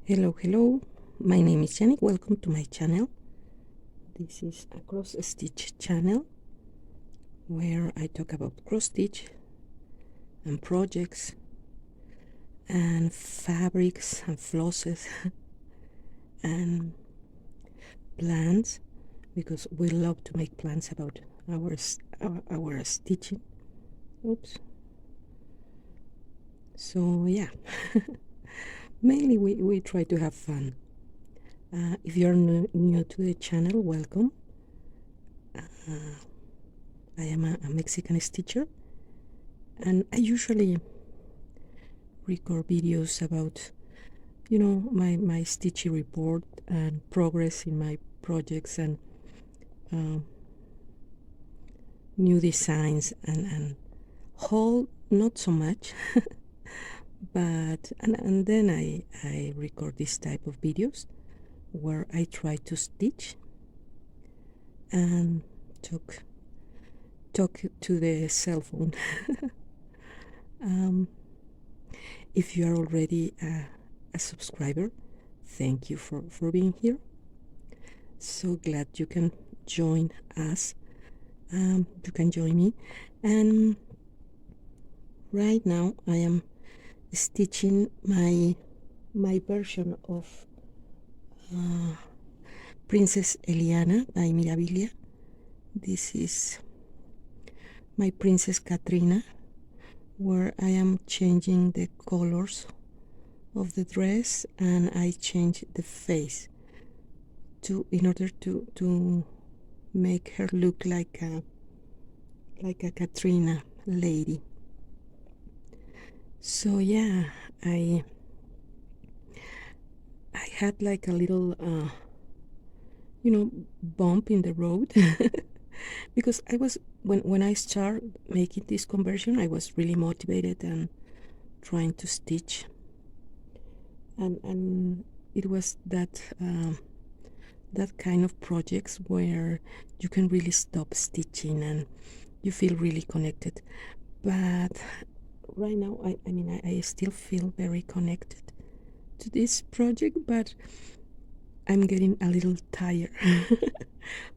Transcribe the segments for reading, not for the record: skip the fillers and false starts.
Hello, my name is Jenny. Welcome to my channel. This is a cross stitch channel where I talk about cross stitch and projects and fabrics and flosses and plans, because we love to make plans about our stitching. Oops. So yeah, mainly we try to have fun. If you're new to the channel, welcome. I am a Mexican stitcher, and I usually record videos about, my stitching report and progress in my projects and new designs and haul, not so much. But and then I record this type of videos where I try to stitch and talk to the cell phone. If you are already a subscriber, thank you for being here. So glad you can join us. You can join me, and right now I am stitching my version of Princess Elliana by Mirabilia. This is my Princess Catrina, where I am changing the colors of the dress, and I change the face in order to make her look like a Catrina lady. So yeah, I had like a little bump in the road because I was when I started making this conversion, I was really motivated and trying to stitch, and it was that kind of projects where you can really stop stitching and you feel really connected. But right now I still feel very connected to this project, but I'm getting a little tired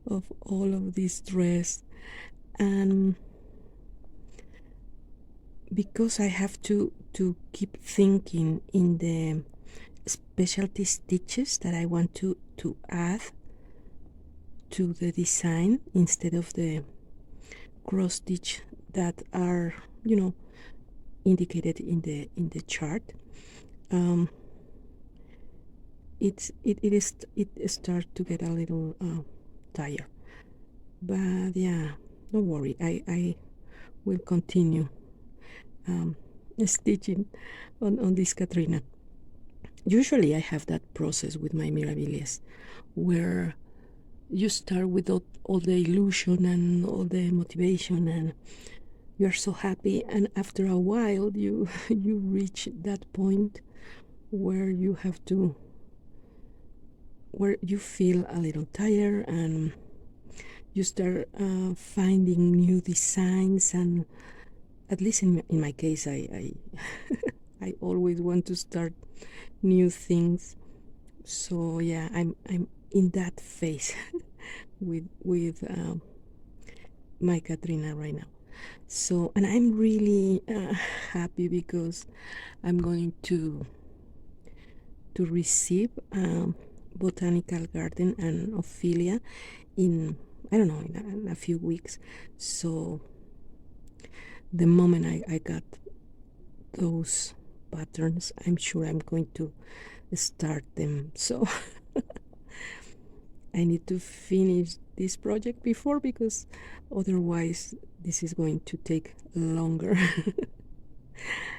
of all of this dress, and because I have to keep thinking in the specialty stitches that I want to add to the design instead of the cross stitch that are indicated in the chart. It starts to get a little tired, but yeah, don't worry, I will continue stitching on this Catrina. Usually I have that process with my Mirabilis, where you start with all the illusion and all the motivation, and you're so happy, and after a while you reach that point where you have to, where you feel a little tired, and you start finding new designs. And at least in my case, I I always want to start new things. So yeah, I'm in that phase with my Catrina right now. So, and I'm really happy because I'm going to receive Botanical Garden and Ophelia in, I don't know, in a few weeks. So the moment I got those patterns, I'm sure I'm going to start them. So I need to finish this project before, because otherwise this is going to take longer.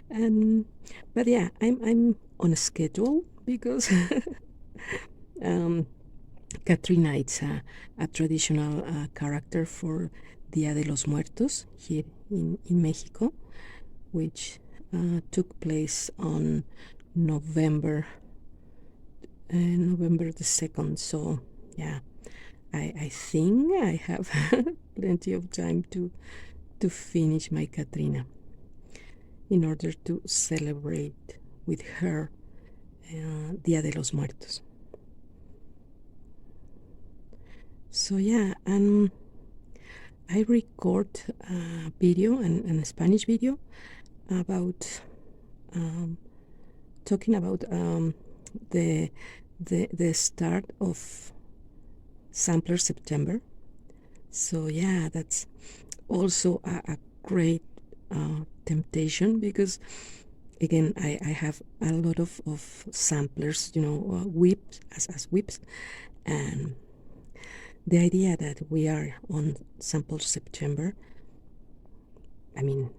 And but yeah, I'm on a schedule because Catrina, it's a traditional character for Dia de los Muertos here in Mexico, which took place on November the 2nd. So yeah, I think I have plenty of time to finish my Catrina in order to celebrate with her Dia de los Muertos. So yeah, and I record a video, and a Spanish video, about talking about the start of Sampler September. So yeah, that's also a great temptation, because again, I have a lot of samplers, whips, as whips, and the idea that we are on Sample September, I mean,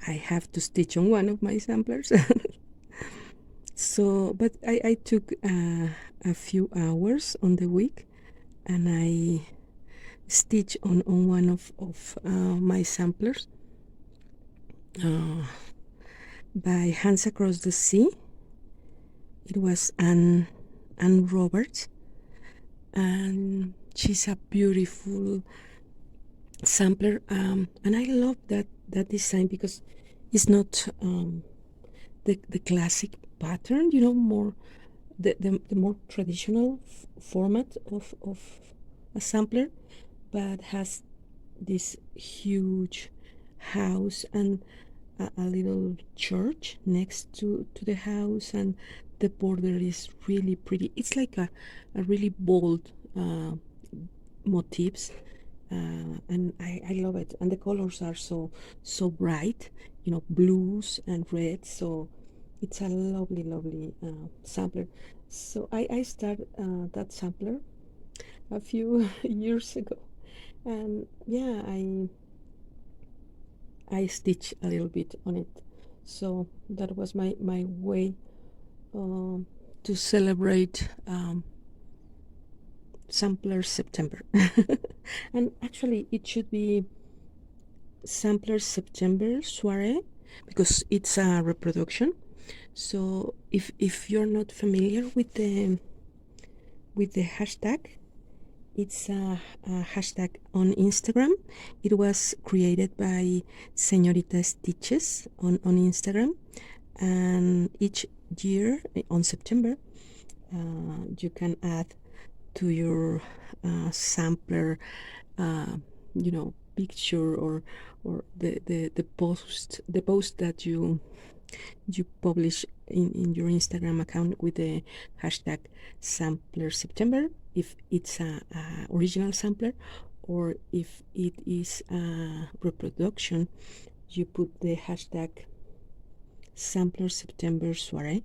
I have to stitch on one of my samplers. So, but I took a few hours on the week, and I stitch on one of my samplers by Hands Across the Sea. It was Anne Roberts, and she's a beautiful sampler, and I love that design, because it's not the classic pattern, more the more traditional format of a sampler, but has this huge house and a little church next to the house, and the border is really pretty. It's like a really bold motifs, and I love it, and the colors are so bright, blues and reds, so it's a lovely sampler. So I started that sampler a few years ago, and yeah, I stitch a little bit on it. So that was my way to celebrate Sampler September. And actually it should be Sampler September Soiree, because it's a reproduction. So if you're not familiar with the hashtag, it's a hashtag on Instagram. It was created by Señorita Stitches on Instagram, and each year on September you can add to your sampler picture, or the post that you publish in your Instagram account with the hashtag Sampler September, if it's a original sampler, or if it is a reproduction, you put the hashtag Sampler September Soiree.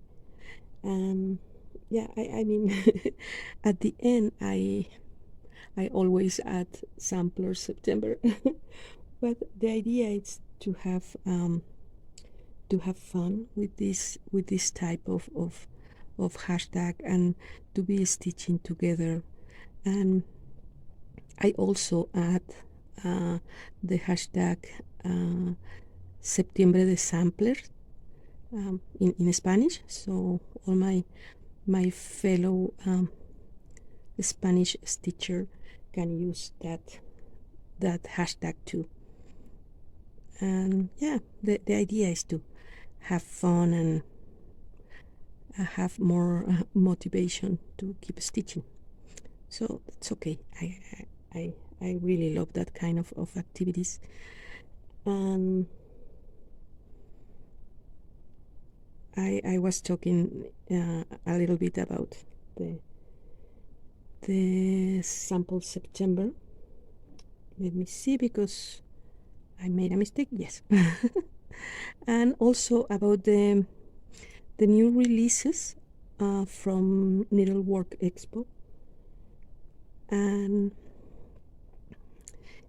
Yeah, I mean, at the end I always add Sampler September. But the idea is to have fun with this type of hashtag, and to be stitching together. And I also add the hashtag Septiembre de Sampler in Spanish, so all my fellow Spanish stitcher can use that hashtag too. And yeah, the idea is to have fun and have more motivation to keep stitching. So it's okay. I really love that kind of activities. I was talking a little bit about the sample September. Let me see, because I made a mistake. Yes. And also about the new releases from Needlework Expo, and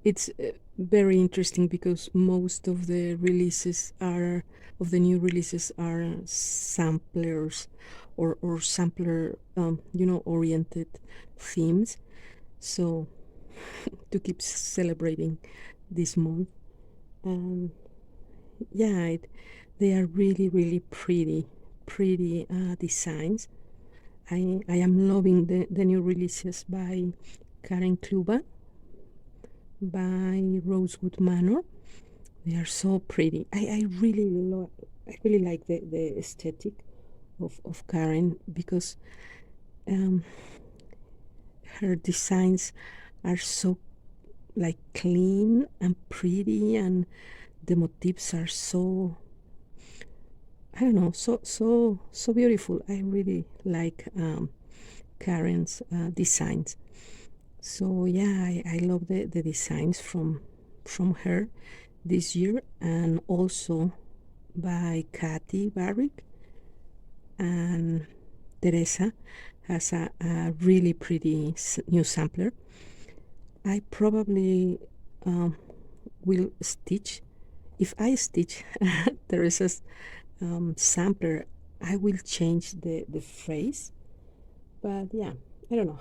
it's very interesting, because most of the new releases are samplers or sampler oriented themes, so to keep celebrating this month. Yeah, they are really pretty designs. I am loving the new releases by Karen Kluba, by Rosewood Manor. They are so pretty. I really like the aesthetic of Karen, because her designs are so like clean and pretty, and the motifs are so, I don't know, so beautiful. I really like Karen's designs. So yeah, I love the designs from her this year, and also by Kathy Barrick, and Teresa has a really pretty new sampler. I probably will stitch, if I stitch Teresa's sampler, I will change the phrase, but yeah, I don't know.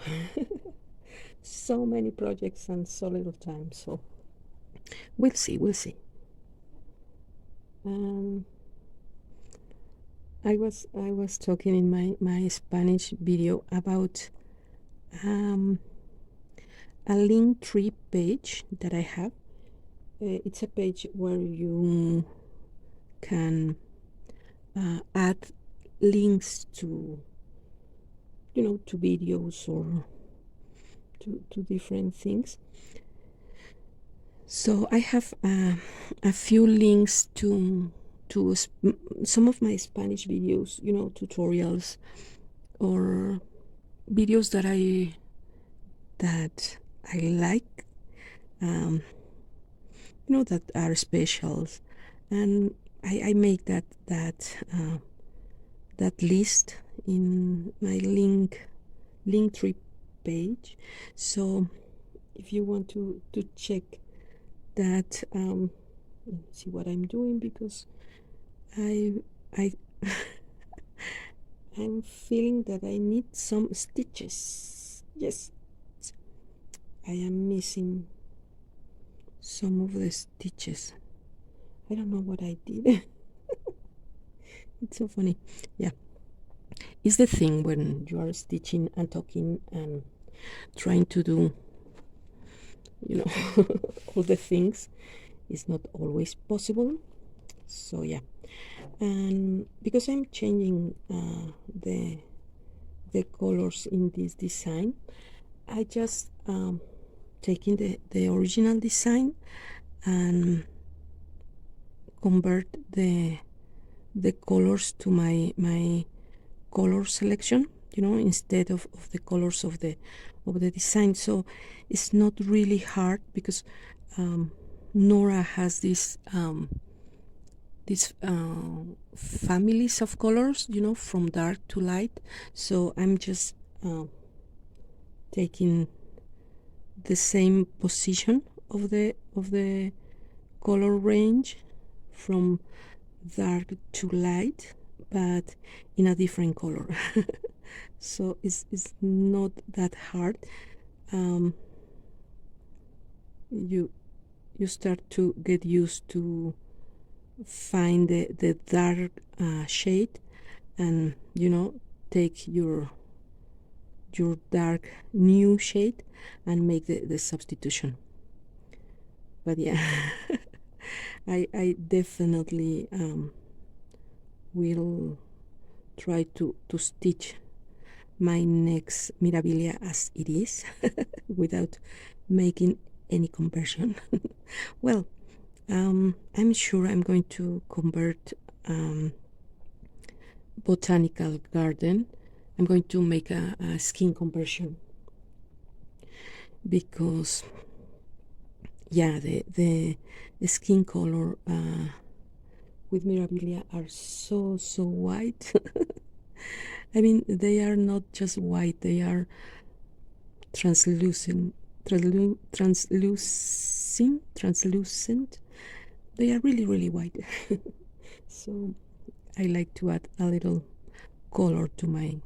So many projects and so little time, so we'll see. I was talking in my Spanish video about a link tree page that I have. It's a page where you can add links to, to videos or to different things. So I have a few links to some of my Spanish videos, tutorials or videos that I like, that are specials, and I make that list in my link tree page. So if you want to check that, let me see what I'm doing, because I I'm feeling that I need some stitches. Yes, I am missing some of the stitches. I don't know what I did. It's so funny. Yeah, it's the thing when you are stitching and talking and trying to do, all the things, is not always possible. So yeah, and because I'm changing the colors in this design, I just taking the original design and convert the colors to my color selection, instead of the colors of the design. So it's not really hard, because Nora has these families of colors, from dark to light. So I'm just taking the same position of the color range from dark to light, but in a different color. So it's not that hard. You start to get used to find the dark shade, and take your dark new shade and make the substitution. But yeah, I definitely will try to stitch my next Mirabilia as it is, without making any conversion. Well, I'm sure I'm going to convert Botanical Garden. I'm going to make a skin conversion, because yeah, the skin color with Mirabilia are so white. I mean, they are not just white, they are translucent. They are really white. So I like to add a little color to my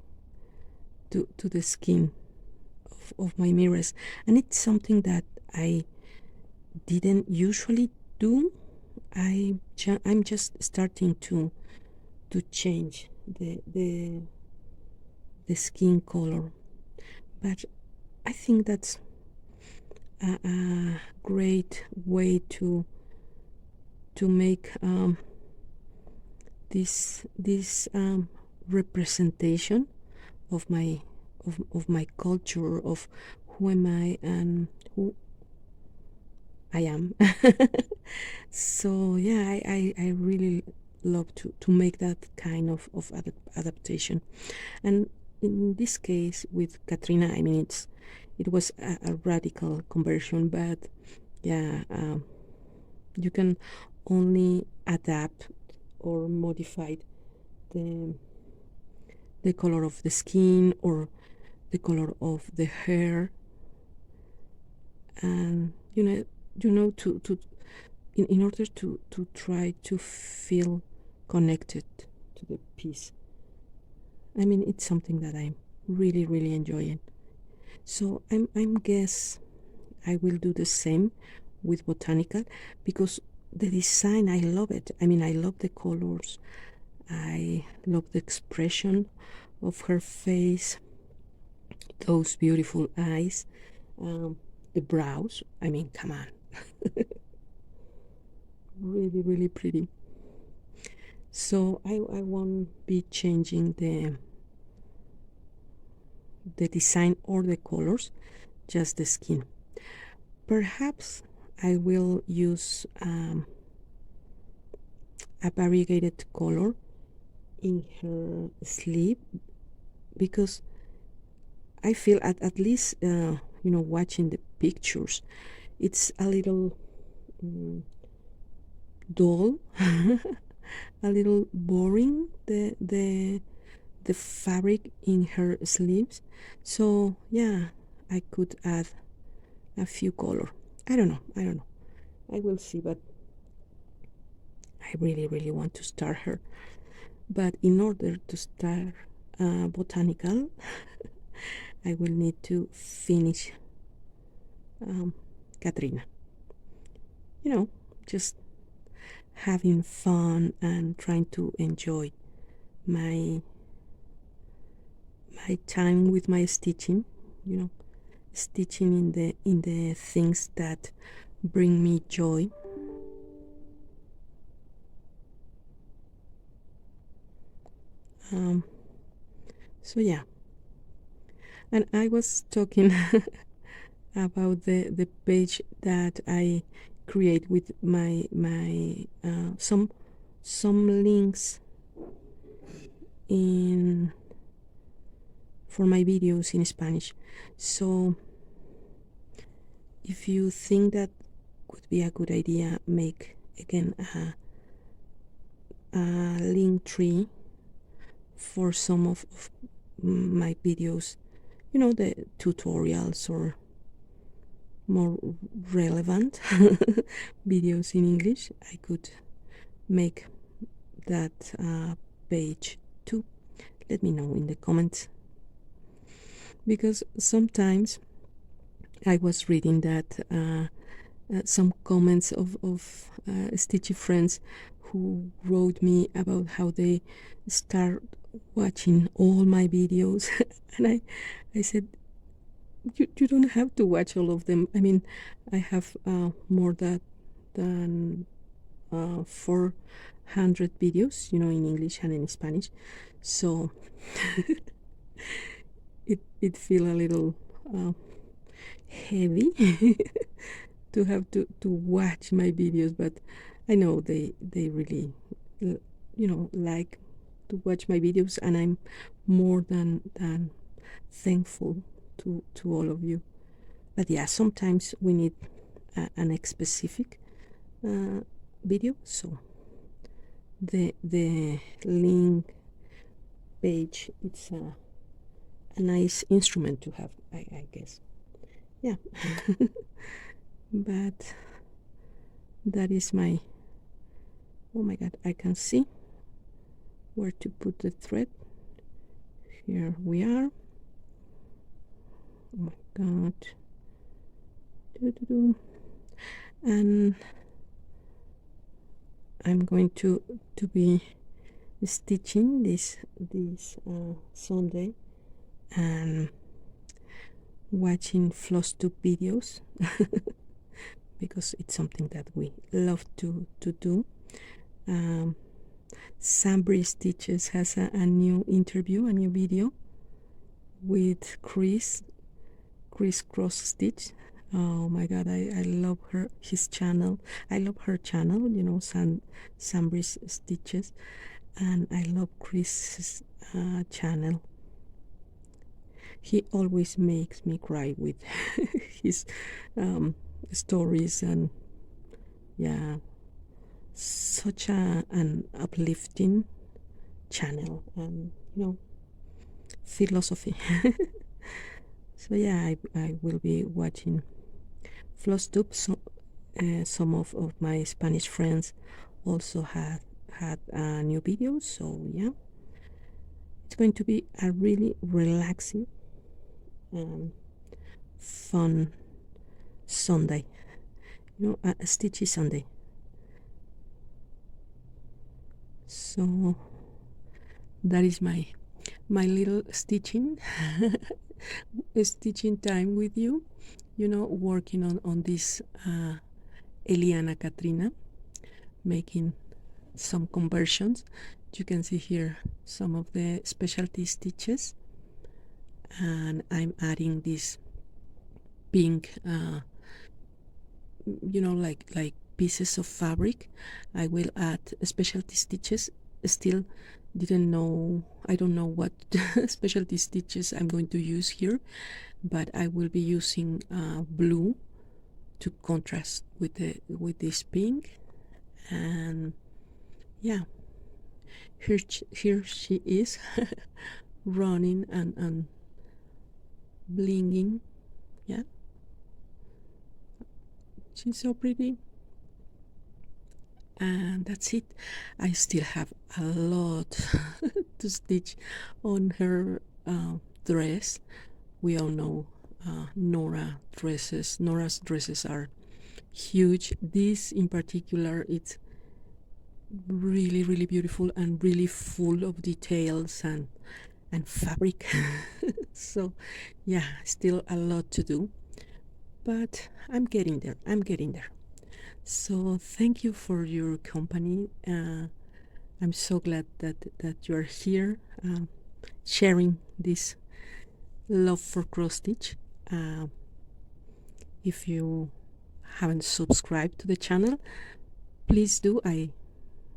to the skin of my mirrors, and it's something that I didn't usually do. I'm just starting to change the skin color, but I think that's a great way to make this representation of my culture, of who am I and who I am. So yeah, I really love to make that kind of adaptation. And in this case with Catrina, I mean, it was a radical conversion, but yeah, you can only adapt or modify the color of the skin or the color of the hair, and to in order to try to feel connected to the piece. I mean, it's something that I'm really enjoying. So I'm guess I will do the same with Botanical, because the design, I love it. I mean, I love the colors, I love the expression of her face, those beautiful eyes, the brows. I mean, come on. Really pretty. So I won't be changing the design or the colors, just the skin. Perhaps I will use a variegated color in her sleeve, because I feel at least watching the pictures, it's a little dull, a little boring, the fabric in her sleeves. So yeah, I could add a few color. I don't know, I will see, but I really want to start her. But in order to start Botanical, I will need to finish Catrina. Just having fun and trying to enjoy my time with my stitching. Stitching in the things that bring me joy. So yeah, and I was talking about the page that I create with my some links for my videos in Spanish. So if you think that could be a good idea, make again a link tree for some of my videos, the tutorials or more relevant videos in English. I could make that page too. Let me know in the comments, because sometimes I was reading that some comments of stitchy friends who wrote me about how they start watching all my videos and I said, you don't have to watch all of them. I mean, I have more than 400 videos, in English and in Spanish, so it feel a little heavy to have to watch my videos, but I know they really like to watch my videos, and I'm more than thankful to all of you. But yeah, sometimes we need an specific video, so the link page, it's a nice instrument to have, I guess. Yeah. But that is my, oh my god, I can see where to put the thread. Here we are. Oh my god. And I'm going to be stitching this Sunday and watching Flosstube videos because it's something that we love to do. Sambri Stitches has a new interview, a new video with Chris Cross Stitch. Oh my god, I love his channel. I love her channel, you know, Sambri Stitches, and I love Chris's channel. He always makes me cry with his stories, and yeah, such an uplifting channel, and you know, philosophy. So yeah, I will be watching Flosstube. So, some of my Spanish friends also had new videos, so yeah, it's going to be a really relaxing fun Sunday, you know, a stitchy Sunday. So that is my little stitching stitching time with you, you know, working on this Elliana Catrina, making some conversions. You can see here some of the specialty stitches, and I'm adding this pink you know, like pieces of fabric. I will add specialty stitches. Still I don't know what specialty stitches I'm going to use here, but I will be using blue to contrast with this pink. And yeah, here she is running and blinging. Yeah, she's so pretty. And that's it. I still have a lot to stitch on her dress. We all know Nora's dresses are huge. This in particular, it's really beautiful and really full of details and fabric. So yeah, still a lot to do, but I'm getting there. So thank you for your company. I'm so glad that you're here, sharing this love for cross stitch. If you haven't subscribed to the channel, please do. I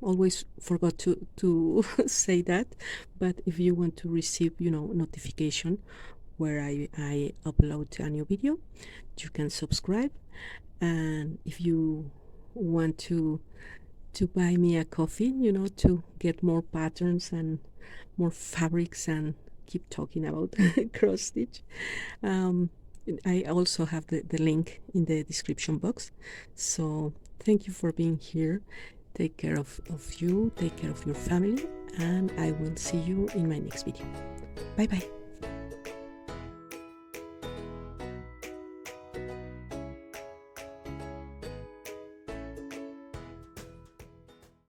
always forgot to say that, but if you want to receive, you know, notification where I upload a new video, you can subscribe. And if you want to buy me a coffee, you know, to get more patterns and more fabrics and keep talking about cross stitch, I also have the link in the description box. So thank you for being here. Take care of you, take care of your family, and I will see you in my next video. Bye bye.